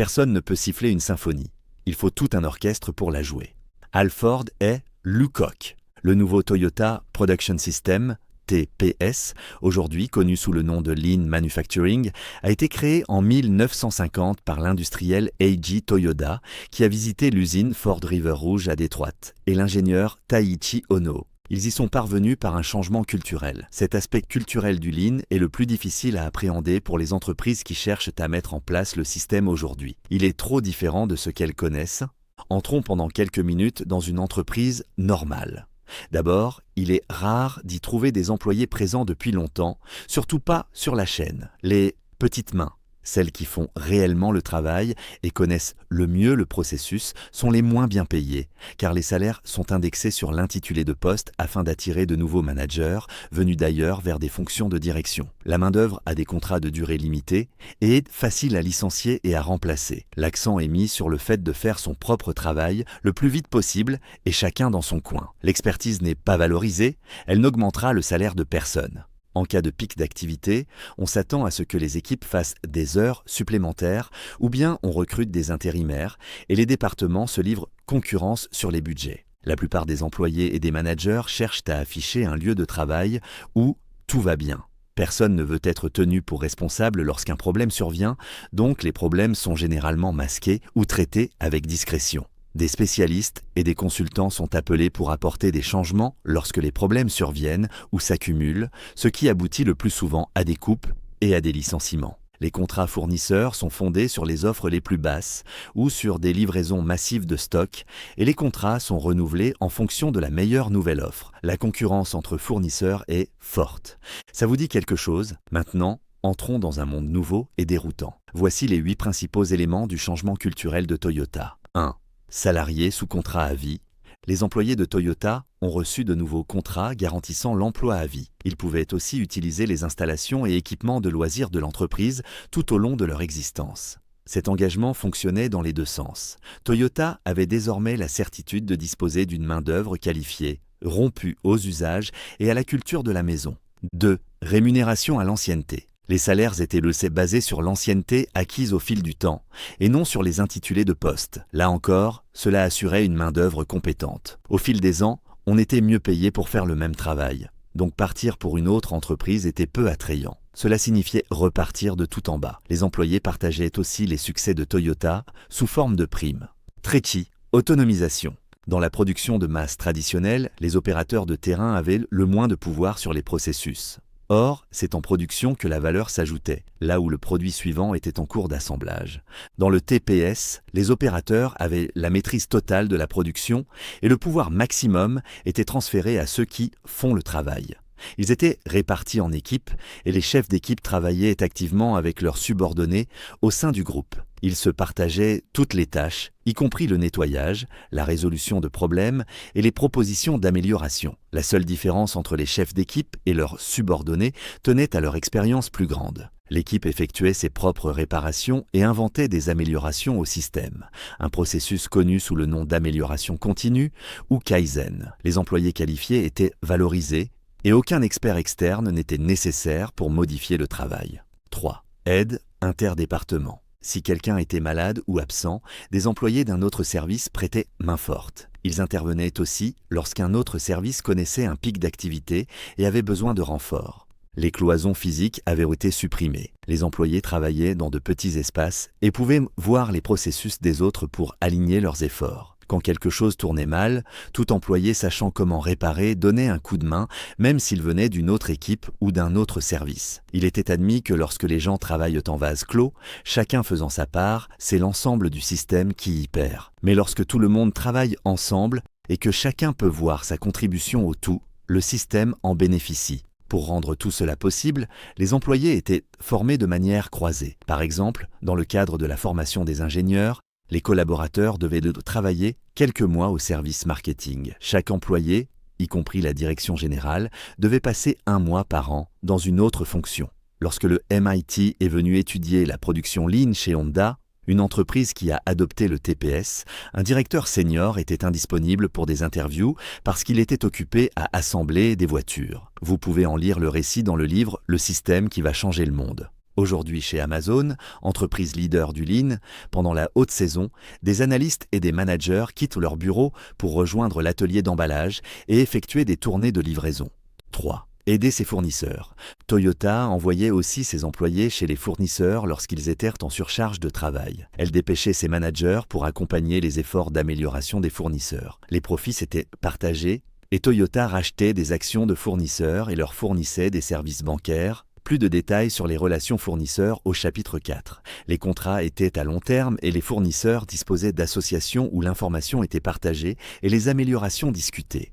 Personne ne peut siffler une symphonie. Il faut tout un orchestre pour la jouer. Halford est LUCOC, le nouveau Toyota Production System, TPS, aujourd'hui connu sous le nom de Lean Manufacturing, a été créé en 1950 par l'industriel Eiji Toyoda, qui a visité l'usine Ford River Rouge à Détroit, et l'ingénieur Taiichi Ohno. Ils y sont parvenus par un changement culturel. Cet aspect culturel du Lean est le plus difficile à appréhender pour les entreprises qui cherchent à mettre en place le système aujourd'hui. Il est trop différent de ce qu'elles connaissent. Entrons pendant quelques minutes dans une entreprise normale. D'abord, il est rare d'y trouver des employés présents depuis longtemps, surtout pas sur la chaîne. Les petites mains, celles qui font réellement le travail et connaissent le mieux le processus, sont les moins bien payées, car les salaires sont indexés sur l'intitulé de poste afin d'attirer de nouveaux managers venus d'ailleurs vers des fonctions de direction. La main-d'œuvre a des contrats de durée limitée et est facile à licencier et à remplacer. L'accent est mis sur le fait de faire son propre travail le plus vite possible et chacun dans son coin. L'expertise n'est pas valorisée, elle n'augmentera le salaire de personne. En cas de pic d'activité, on s'attend à ce que les équipes fassent des heures supplémentaires ou bien on recrute des intérimaires et les départements se livrent concurrence sur les budgets. La plupart des employés et des managers cherchent à afficher un lieu de travail où tout va bien. Personne ne veut être tenu pour responsable lorsqu'un problème survient, donc les problèmes sont généralement masqués ou traités avec discrétion. Des spécialistes et des consultants sont appelés pour apporter des changements lorsque les problèmes surviennent ou s'accumulent, ce qui aboutit le plus souvent à des coupes et à des licenciements. Les contrats fournisseurs sont fondés sur les offres les plus basses ou sur des livraisons massives de stock et les contrats sont renouvelés en fonction de la meilleure nouvelle offre. La concurrence entre fournisseurs est forte. Ça vous dit quelque chose? Maintenant, entrons dans un monde nouveau et déroutant. Voici les 8 principaux éléments du changement culturel de Toyota. 1. Salariés sous contrat à vie. Les employés de Toyota ont reçu de nouveaux contrats garantissant l'emploi à vie. Ils pouvaient aussi utiliser les installations et équipements de loisirs de l'entreprise tout au long de leur existence. Cet engagement fonctionnait dans les deux sens. Toyota avait désormais la certitude de disposer d'une main-d'œuvre qualifiée, rompue aux usages et à la culture de la maison. 2. Rémunération à l'ancienneté. Les salaires étaient basés sur l'ancienneté acquise au fil du temps, et non sur les intitulés de poste. Là encore, cela assurait une main-d'œuvre compétente. Au fil des ans, on était mieux payé pour faire le même travail. Donc partir pour une autre entreprise était peu attrayant. Cela signifiait repartir de tout en bas. Les employés partageaient aussi les succès de Toyota sous forme de primes. Trecci, autonomisation. Dans la production de masse traditionnelle, les opérateurs de terrain avaient le moins de pouvoir sur les processus. Or, c'est en production que la valeur s'ajoutait, là où le produit suivant était en cours d'assemblage. Dans le TPS, les opérateurs avaient la maîtrise totale de la production et le pouvoir maximum était transféré à ceux qui font le travail. Ils étaient répartis en équipes et les chefs d'équipe travaillaient activement avec leurs subordonnés au sein du groupe. Ils se partageaient toutes les tâches, y compris le nettoyage, la résolution de problèmes et les propositions d'amélioration. La seule différence entre les chefs d'équipe et leurs subordonnés tenait à leur expérience plus grande. L'équipe effectuait ses propres réparations et inventait des améliorations au système, un processus connu sous le nom d'amélioration continue ou Kaizen. Les employés qualifiés étaient valorisés et aucun expert externe n'était nécessaire pour modifier le travail. 3. Aide interdépartement. Si quelqu'un était malade ou absent, des employés d'un autre service prêtaient main forte. Ils intervenaient aussi lorsqu'un autre service connaissait un pic d'activité et avait besoin de renforts. Les cloisons physiques avaient été supprimées. Les employés travaillaient dans de petits espaces et pouvaient voir les processus des autres pour aligner leurs efforts. Quand quelque chose tournait mal, tout employé sachant comment réparer donnait un coup de main, même s'il venait d'une autre équipe ou d'un autre service. Il était admis que lorsque les gens travaillent en vase clos, chacun faisant sa part, c'est l'ensemble du système qui y perd. Mais lorsque tout le monde travaille ensemble et que chacun peut voir sa contribution au tout, le système en bénéficie. Pour rendre tout cela possible, les employés étaient formés de manière croisée. Par exemple, dans le cadre de la formation des ingénieurs, les collaborateurs devaient travailler quelques mois au service marketing. Chaque employé, y compris la direction générale, devait passer 1 mois par an dans une autre fonction. Lorsque le MIT est venu étudier la production Lean chez Honda, une entreprise qui a adopté le TPS, un directeur senior était indisponible pour des interviews parce qu'il était occupé à assembler des voitures. Vous pouvez en lire le récit dans le livre « Le système qui va changer le monde ». Aujourd'hui chez Amazon, entreprise leader du Lean, pendant la haute saison, des analystes et des managers quittent leur bureau pour rejoindre l'atelier d'emballage et effectuer des tournées de livraison. 3. Aider ses fournisseurs. Toyota envoyait aussi ses employés chez les fournisseurs lorsqu'ils étaient en surcharge de travail. Elle dépêchait ses managers pour accompagner les efforts d'amélioration des fournisseurs. Les profits s'étaient partagés et Toyota rachetait des actions de fournisseurs et leur fournissait des services bancaires. Plus de détails sur les relations fournisseurs au chapitre 4. Les contrats étaient à long terme et les fournisseurs disposaient d'associations où l'information était partagée et les améliorations discutées.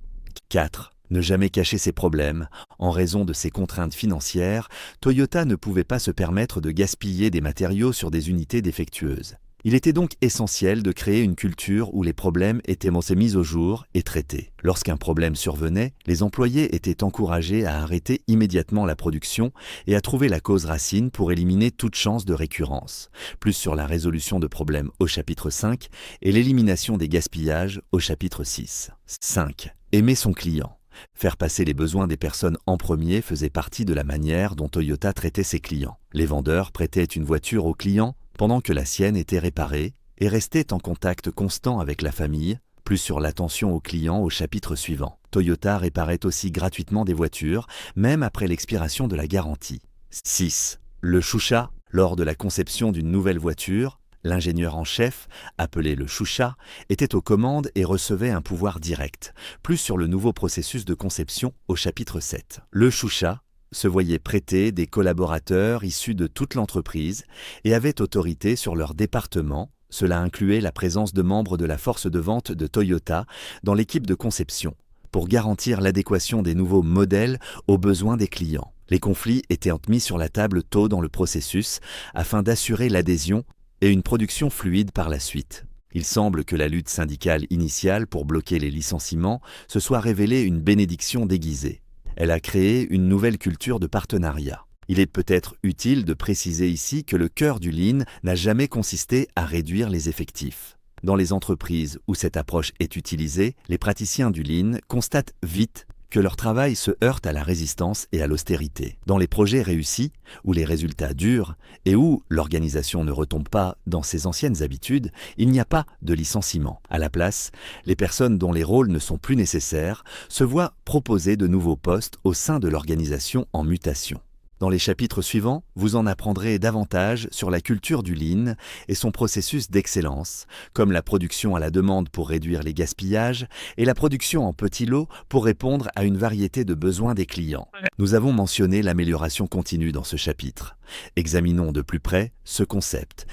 4. Ne jamais cacher ses problèmes. En raison de ses contraintes financières, Toyota ne pouvait pas se permettre de gaspiller des matériaux sur des unités défectueuses. Il était donc essentiel de créer une culture où les problèmes étaient mis au jour et traités. Lorsqu'un problème survenait, les employés étaient encouragés à arrêter immédiatement la production et à trouver la cause racine pour éliminer toute chance de récurrence. Plus sur la résolution de problèmes au chapitre 5 et l'élimination des gaspillages au chapitre 6. 5. Aimer son client. Faire passer les besoins des personnes en premier faisait partie de la manière dont Toyota traitait ses clients. Les vendeurs prêtaient une voiture aux clients pendant que la sienne était réparée et restaient en contact constant avec la famille, plus sur l'attention aux clients au chapitre suivant. Toyota réparait aussi gratuitement des voitures, même après l'expiration de la garantie. 6. Le choucha. Lors de la conception d'une nouvelle voiture, l'ingénieur en chef, appelé le choucha, était aux commandes et recevait un pouvoir direct, plus sur le nouveau processus de conception au chapitre 7. Le choucha se voyait prêter des collaborateurs issus de toute l'entreprise et avait autorité sur leur département. Cela incluait la présence de membres de la force de vente de Toyota dans l'équipe de conception, pour garantir l'adéquation des nouveaux modèles aux besoins des clients. Les conflits étaient mis sur la table tôt dans le processus afin d'assurer l'adhésion et une production fluide par la suite. Il semble que la lutte syndicale initiale pour bloquer les licenciements se soit révélée une bénédiction déguisée. Elle a créé une nouvelle culture de partenariat. Il est peut-être utile de préciser ici que le cœur du Lean n'a jamais consisté à réduire les effectifs. Dans les entreprises où cette approche est utilisée, les praticiens du Lean constatent vite que leur travail se heurte à la résistance et à l'austérité. Dans les projets réussis, où les résultats durent et où l'organisation ne retombe pas dans ses anciennes habitudes, il n'y a pas de licenciement. À la place, les personnes dont les rôles ne sont plus nécessaires se voient proposer de nouveaux postes au sein de l'organisation en mutation. Dans les chapitres suivants, vous en apprendrez davantage sur la culture du Lean et son processus d'excellence, comme la production à la demande pour réduire les gaspillages et la production en petits lots pour répondre à une variété de besoins des clients. Nous avons mentionné l'amélioration continue dans ce chapitre. Examinons de plus près ce concept.